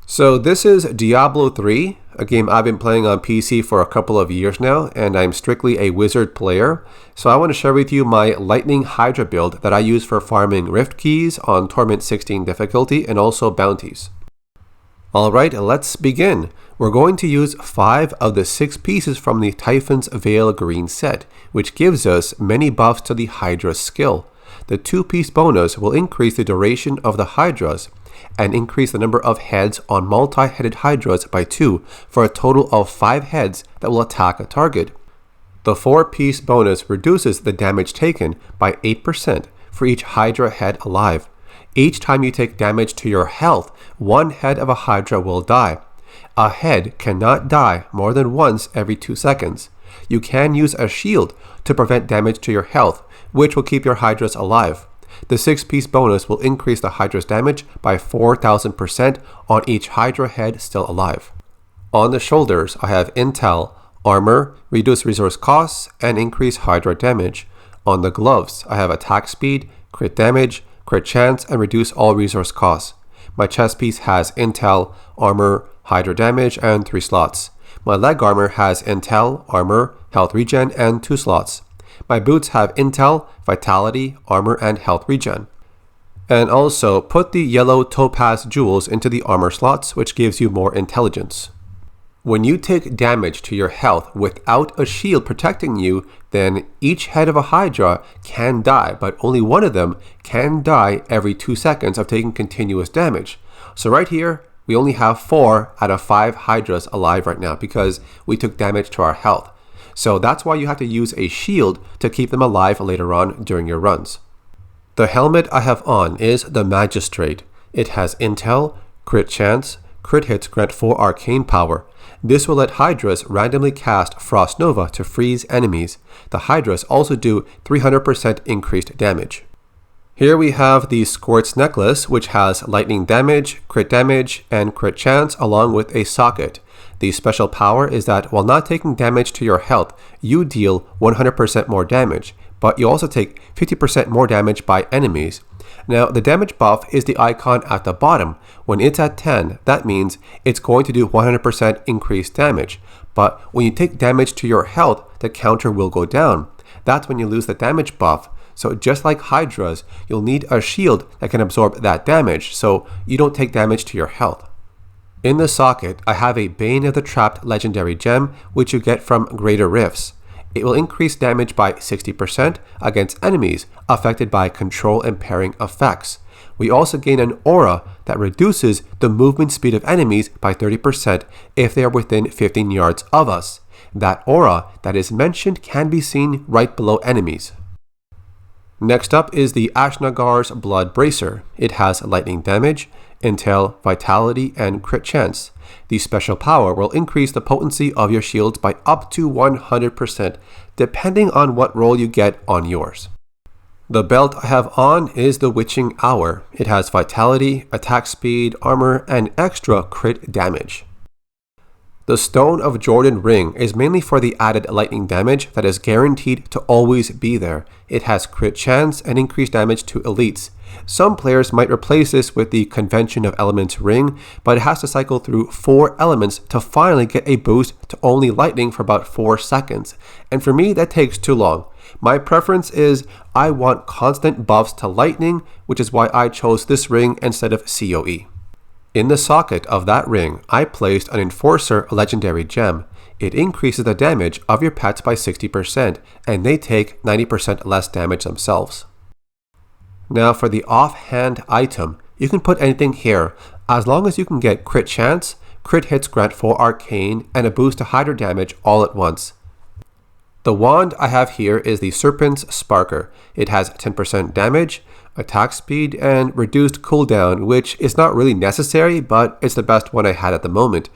So this is Diablo 3, a game I've been playing on PC for a couple of years now, and I'm strictly a wizard player. So I want to share with you my Lightning Hydra build that I use for farming Rift Keys on Torment 16 difficulty and also bounties. Alright, let's begin. We're going to use 5 of the 6 pieces from the Typhon's Veil Green set, which gives us many buffs to the Hydra's skill. The 2-piece bonus will increase the duration of the Hydras and increase the number of heads on multi-headed Hydras by 2 for a total of 5 heads that will attack a target. The 4-piece bonus reduces the damage taken by 8% for each Hydra head alive. Each time you take damage to your health, 1 head of a Hydra will die. A head cannot die more than once every 2 seconds. You can use a shield to prevent damage to your health, which will keep your Hydras alive. The 6-piece bonus will increase the Hydra's damage by 4,000% on each Hydra head still alive. On the shoulders, I have Intel, Armor, Reduce Resource Costs, and Increase Hydra Damage. On the gloves, I have Attack Speed, Crit Damage, Crit Chance, and Reduce All Resource Costs. My chest piece has Intel, Armor, Hydra Damage, and 3 slots. My leg armor has Intel, Armor, Health Regen, and 2 slots. My boots have Intel, Vitality, Armor, and Health Regen. And also, put the yellow topaz jewels into the armor slots, which gives you more intelligence. When you take damage to your health without a shield protecting you, then each head of a Hydra can die, but only one of them can die every 2 seconds of taking continuous damage. So right here, we only have 4 out of 5 Hydras alive right now because we took damage to our health. So that's why you have to use a shield to keep them alive later on during your runs. The helmet I have on is the Magistrate. It has Intel, Crit Chance, Crit Hits grant 4 arcane power. This will let Hydras randomly cast Frost Nova to freeze enemies. The Hydras also do 300% increased damage. Here we have the Squirt's Necklace, which has lightning damage, and crit chance along with a socket. The special power is that while not taking damage to your health, you deal 100% more damage, but you also take 50% more damage by enemies. Now, the damage buff is the icon at the bottom. When it's at 10, that means it's going to do 100% increased damage. But when you take damage to your health, the counter will go down. That's when you lose the damage buff. So just like Hydras, you'll need a shield that can absorb that damage, so you don't take damage to your health. In the socket, I have a Bane of the Trapped legendary gem, which you get from Greater Rifts. It will increase damage by 60% against enemies affected by control impairing effects. We also gain an aura that reduces the movement speed of enemies by 30% if they are within 15 yards of us. That aura that is mentioned can be seen right below enemies. Next up is the Ashnagar's Blood Bracer. It has lightning damage, Intel, Vitality, and Crit Chance. The special power will increase the potency of your shields by up to 100%, depending on what roll you get on yours. The belt I have on is the Witching Hour. It has Vitality, Attack Speed, Armor, and extra crit damage. The Stone of Jordan ring is mainly for the added lightning damage that is guaranteed to always be there. It has crit chance and increased damage to elites. Some players might replace this with the Convention of Elements ring, but it has to cycle through 4 elements to finally get a boost to only lightning for about 4 seconds. And for me, that takes too long. My preference is I want constant buffs to lightning, which is why I chose this ring instead of COE. In the socket of that ring, I placed an Enforcer legendary gem. It increases the damage of your pets by 60%, and they take 90% less damage themselves. Now for the offhand item, you can put anything here, as long as you can get crit chance, crit hits grant 4 arcane, and a boost to Hydra damage all at once. The wand I have here is the Serpent's Sparker. It has 10% damage, attack speed, and reduced cooldown, which is not really necessary, but it's the best one I had at the moment.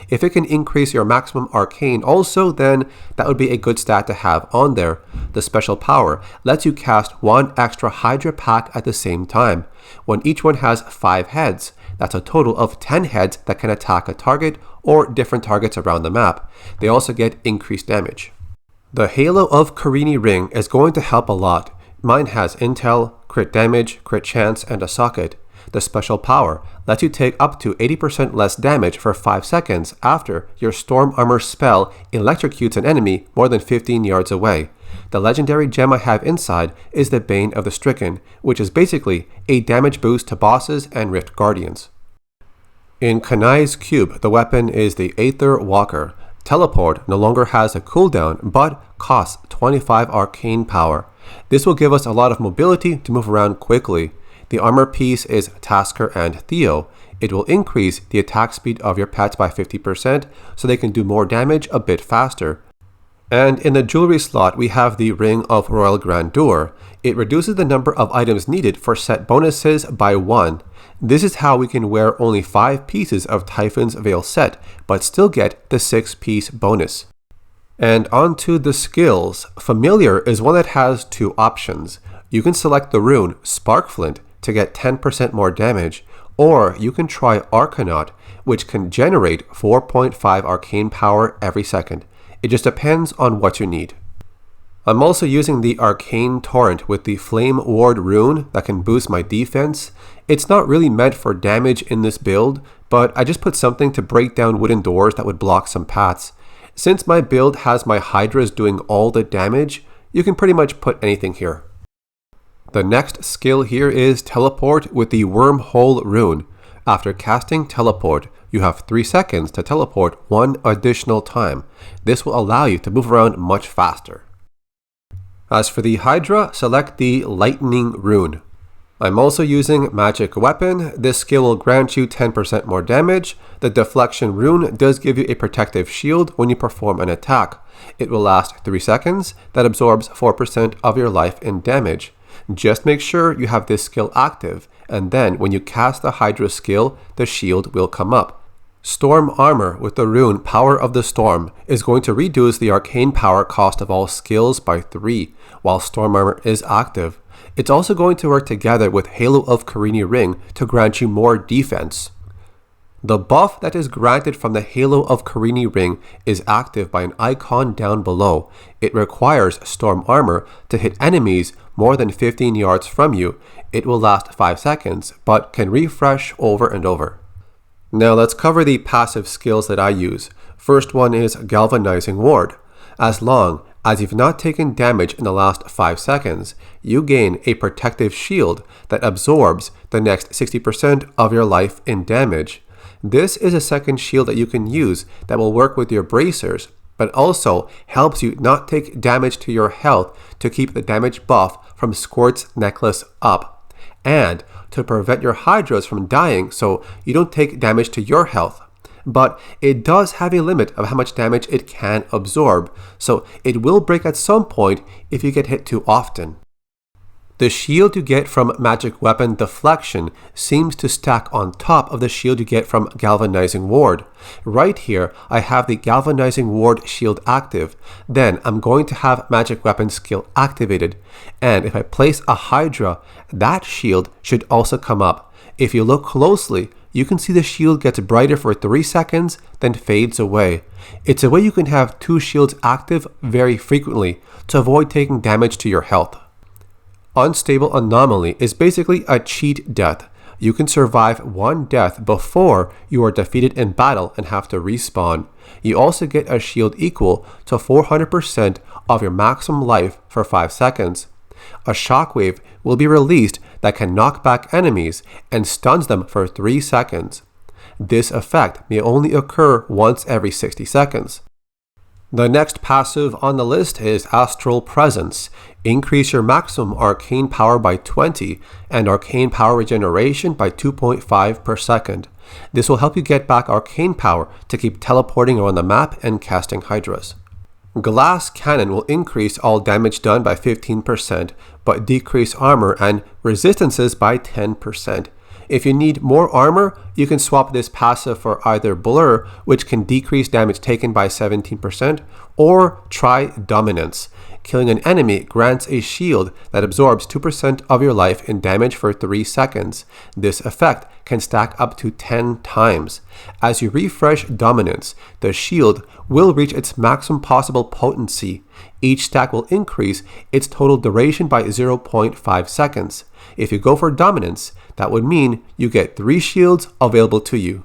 If it can increase your maximum arcane also, then that would be a good stat to have on there. The special power lets you cast 1 extra Hydra pack at the same time. When each one has 5 heads, that's a total of 10 heads that can attack a target or different targets around the map. They also get increased damage. The Halo of Carini ring is going to help a lot. Mine has Intel, crit damage, crit chance, and a socket. The special power lets you take up to 80% less damage for 5 seconds after your Storm Armor spell electrocutes an enemy more than 15 yards away. The legendary gem I have inside is the Bane of the Stricken, which is basically a damage boost to bosses and Rift Guardians. In Kanai's Cube, the weapon is the Aether Walker. Teleport no longer has a cooldown, but costs 25 arcane power. This will give us a lot of mobility to move around quickly. The armor piece is Tasker and Theo. It will increase the attack speed of your pets by 50%, so they can do more damage a bit faster. And in the jewelry slot, we have the Ring of Royal Grandeur. It reduces the number of items needed for set bonuses by 1. This is how we can wear only 5 pieces of Typhon's Veil set, but still get the 6-piece bonus. And onto the skills. Familiar is one that has 2 options. You can select the rune Sparkflint to get 10% more damage, or you can try Arcanaut, which can generate 4.5 arcane power every second. It just depends on what you need. I'm also using the Arcane Torrent with the Flame Ward rune that can boost my defense. It's not really meant for damage in this build, but I just put something to break down wooden doors that would block some paths. Since my build has my Hydras doing all the damage, you can pretty much put anything here. The next skill here is Teleport with the Wormhole rune. After casting Teleport, you have 3 seconds to teleport 1 additional time. This will allow you to move around much faster. As for the Hydra, select the Lightning rune. I'm also using Magic Weapon. This skill will grant you 10% more damage. The Deflection rune does give you a protective shield when you perform an attack. It will last 3 seconds. That absorbs 4% of your life in damage. Just make sure you have this skill active, and then when you cast the Hydra skill, the shield will come up. Storm Armor with the rune Power of the Storm is going to reduce the arcane power cost of all skills by 3 while Storm Armor is active. It's also going to work together with Halo of Carini Ring to grant you more defense. The buff that is granted from the Halo of Carini Ring is active by an icon down below. It requires Storm Armor to hit enemies more than 15 yards from you. It will last 5 seconds, but can refresh over and over. Now let's cover the passive skills that I use. First one is Galvanizing Ward. As long as you've not taken damage in the last 5 seconds, you gain a protective shield that absorbs the next 60% of your life in damage. This is a second shield that you can use that will work with your bracers, but also helps you not take damage to your health to keep the damage buff from Squirt's necklace up, and to prevent your Hydras from dying so you don't take damage to your health. But it does have a limit of how much damage it can absorb, so it will break at some point if you get hit too often. The shield you get from Magic Weapon Deflection seems to stack on top of the shield you get from Galvanizing Ward. Right here, I have the Galvanizing Ward shield active. Then I'm going to have Magic Weapon skill activated. And if I place a Hydra, that shield should also come up. If you look closely, you can see the shield gets brighter for 3 seconds, then fades away. It's a way you can have 2 shields active very frequently to avoid taking damage to your health. Unstable Anomaly is basically a cheat death. You can survive 1 death before you are defeated in battle and have to respawn. You also get a shield equal to 400% of your maximum life for 5 seconds. A shockwave will be released that can knock back enemies and stuns them for 3 seconds. This effect may only occur once every 60 seconds. The next passive on the list is Astral Presence. Increase your maximum arcane power by 20 and arcane power regeneration by 2.5 per second. This will help you get back arcane power to keep teleporting around the map and casting Hydras. Glass Cannon will increase all damage done by 15%, but decrease armor and resistances by 10%. If you need more armor, you can swap this passive for either Blur, which can decrease damage taken by 17%, or try Dominance. killing an enemy grants a shield that absorbs 2% of your life in damage for 3 seconds. This effect can stack up to 10 times. As you refresh Dominance, the shield will reach its maximum possible potency. Each stack will increase its total duration by 0.5 seconds. If you go for Dominance, that would mean you get 3 shields available to you.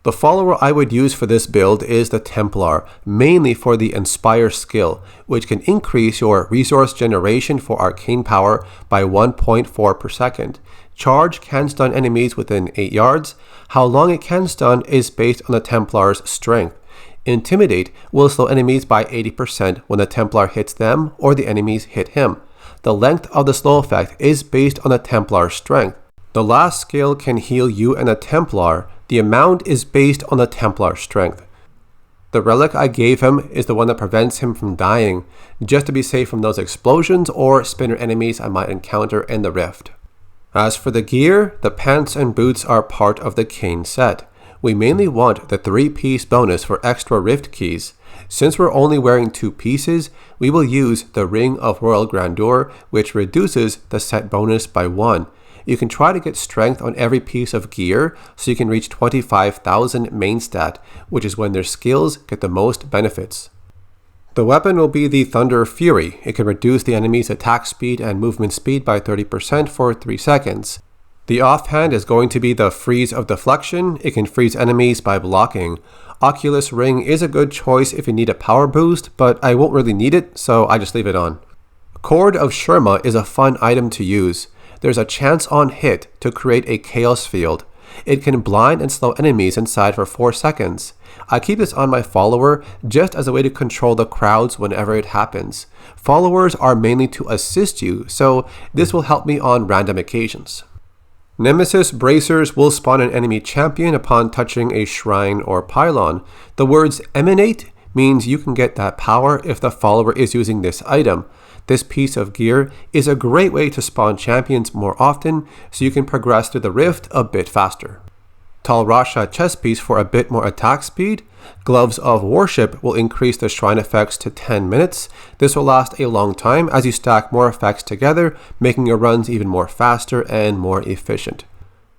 The follower I would use for this build is the Templar, mainly for the Inspire skill, which can increase your resource generation for arcane power by 1.4 per second. Charge can stun enemies within 8 yards. How long it can stun is based on the Templar's strength. Intimidate will slow enemies by 80% when the Templar hits them or the enemies hit him. The length of the slow effect is based on the Templar's strength. The last skill can heal you and the Templar. The amount is based on the Templar's strength. The relic I gave him is the one that prevents him from dying, just to be safe from those explosions or spinner enemies I might encounter in the rift. As for the gear, the pants and boots are part of the Kain set. We mainly want the 3-piece bonus for extra rift keys. Since we're only wearing 2 pieces, we will use the Ring of Royal Grandeur, which reduces the set bonus by 1. You can try to get strength on every piece of gear so you can reach 25,000 main stat, which is when their skills get the most benefits. The weapon will be the Thunder Fury. It can reduce the enemy's attack speed and movement speed by 30% for 3 seconds. The offhand is going to be the Freeze of Deflection. It can freeze enemies by blocking. Oculus Ring is a good choice if you need a power boost, but I won't really need it, so I just leave it on. Cord of Shurma is a fun item to use. There's a chance on hit to create a chaos field. It can blind and slow enemies inside for 4 seconds. I keep this on my follower just as a way to control the crowds whenever it happens. Followers are mainly to assist you, so this will help me on random occasions. Nemesis Bracers will spawn an enemy champion upon touching a shrine or pylon. The words emanate means you can get that power if the follower is using this item. This piece of gear is a great way to spawn champions more often so you can progress through the rift a bit faster. Tal Rasha chest piece for a bit more attack speed. Gloves of Worship will increase the shrine effects to 10 minutes. This will last a long time as you stack more effects together, making your runs even more faster and more efficient.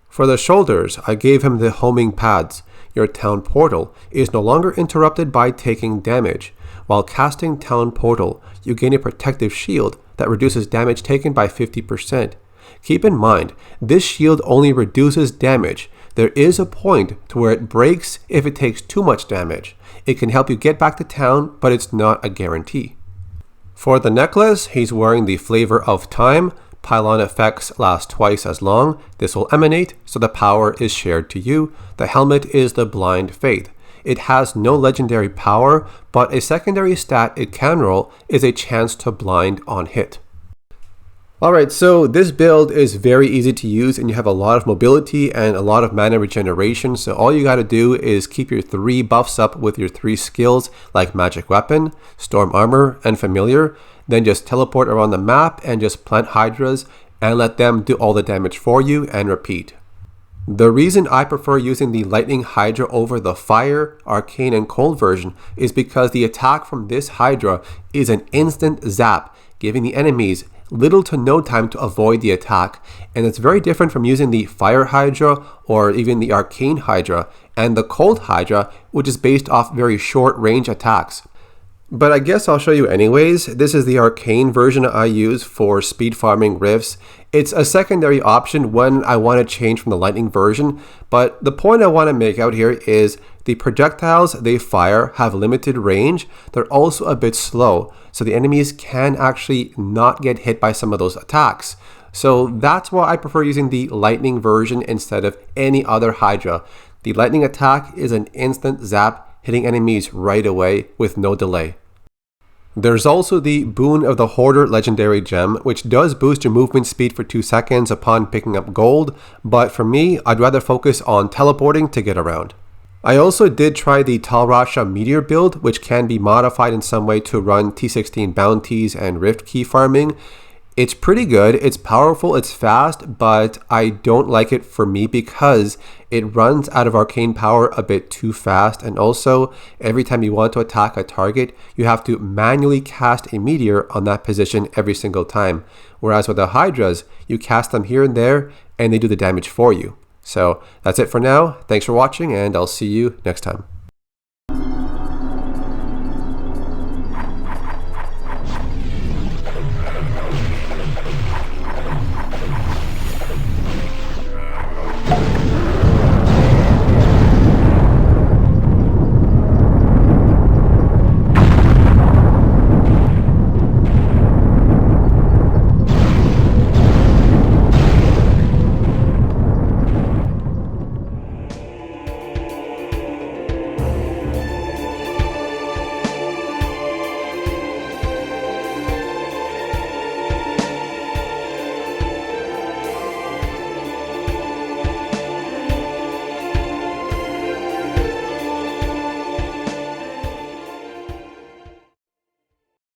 For the shoulders, I gave him the homing pads. Your town portal is no longer interrupted by taking damage. While casting Town Portal, you gain a protective shield that reduces damage taken by 50%. Keep in mind, this shield only reduces damage. There is a point to where it breaks if it takes too much damage. It can help you get back to town, but it's not a guarantee. For the necklace, he's wearing the Flavor of Time. Pylon effects last twice as long. This will emanate, so the power is shared to you. The helmet is the Blind Faith. It has no legendary power, but a secondary stat it can roll is a chance to blind on hit. Alright, so this build is very easy to use and you have a lot of mobility and a lot of mana regeneration, so all you gotta do is keep your 3 buffs up with your 3 skills like Magic Weapon, Storm Armor, and Familiar, then just teleport around the map and just plant Hydras and let them do all the damage for you and repeat. The reason I prefer using the Lightning Hydra over the Fire, Arcane, and Cold version is because the attack from this Hydra is an instant zap, giving the enemies little to no time to avoid the attack, and it's very different from using the Fire Hydra or even the Arcane Hydra and the Cold Hydra, which is based off very short range attacks. But I guess I'll show you anyways. This is the Arcane version I use for speed farming rifts. It's a secondary option when I want to change from the Lightning version, but the point I want to make out here is the projectiles they fire have limited range. They're also a bit slow, so the enemies can actually not get hit by some of those attacks. So that's why I prefer using the Lightning version instead of any other Hydra. The Lightning attack is an instant zap, hitting enemies right away with no delay. There's also the Boon of the Hoarder legendary gem, which does boost your movement speed for 2 seconds upon picking up gold, but for me, I'd rather focus on teleporting to get around. I also did try the Tal Rasha Meteor build, which can be modified in some way to run T16 bounties and Rift Key farming. It's pretty good, it's powerful, it's fast, but I don't like it for me because it runs out of arcane power a bit too fast, and also every time you want to attack a target, you have to manually cast a meteor on that position every single time. Whereas with the Hydras, you cast them here and there, and they do the damage for you. So that's it for now. Thanks for watching, and I'll see you next time.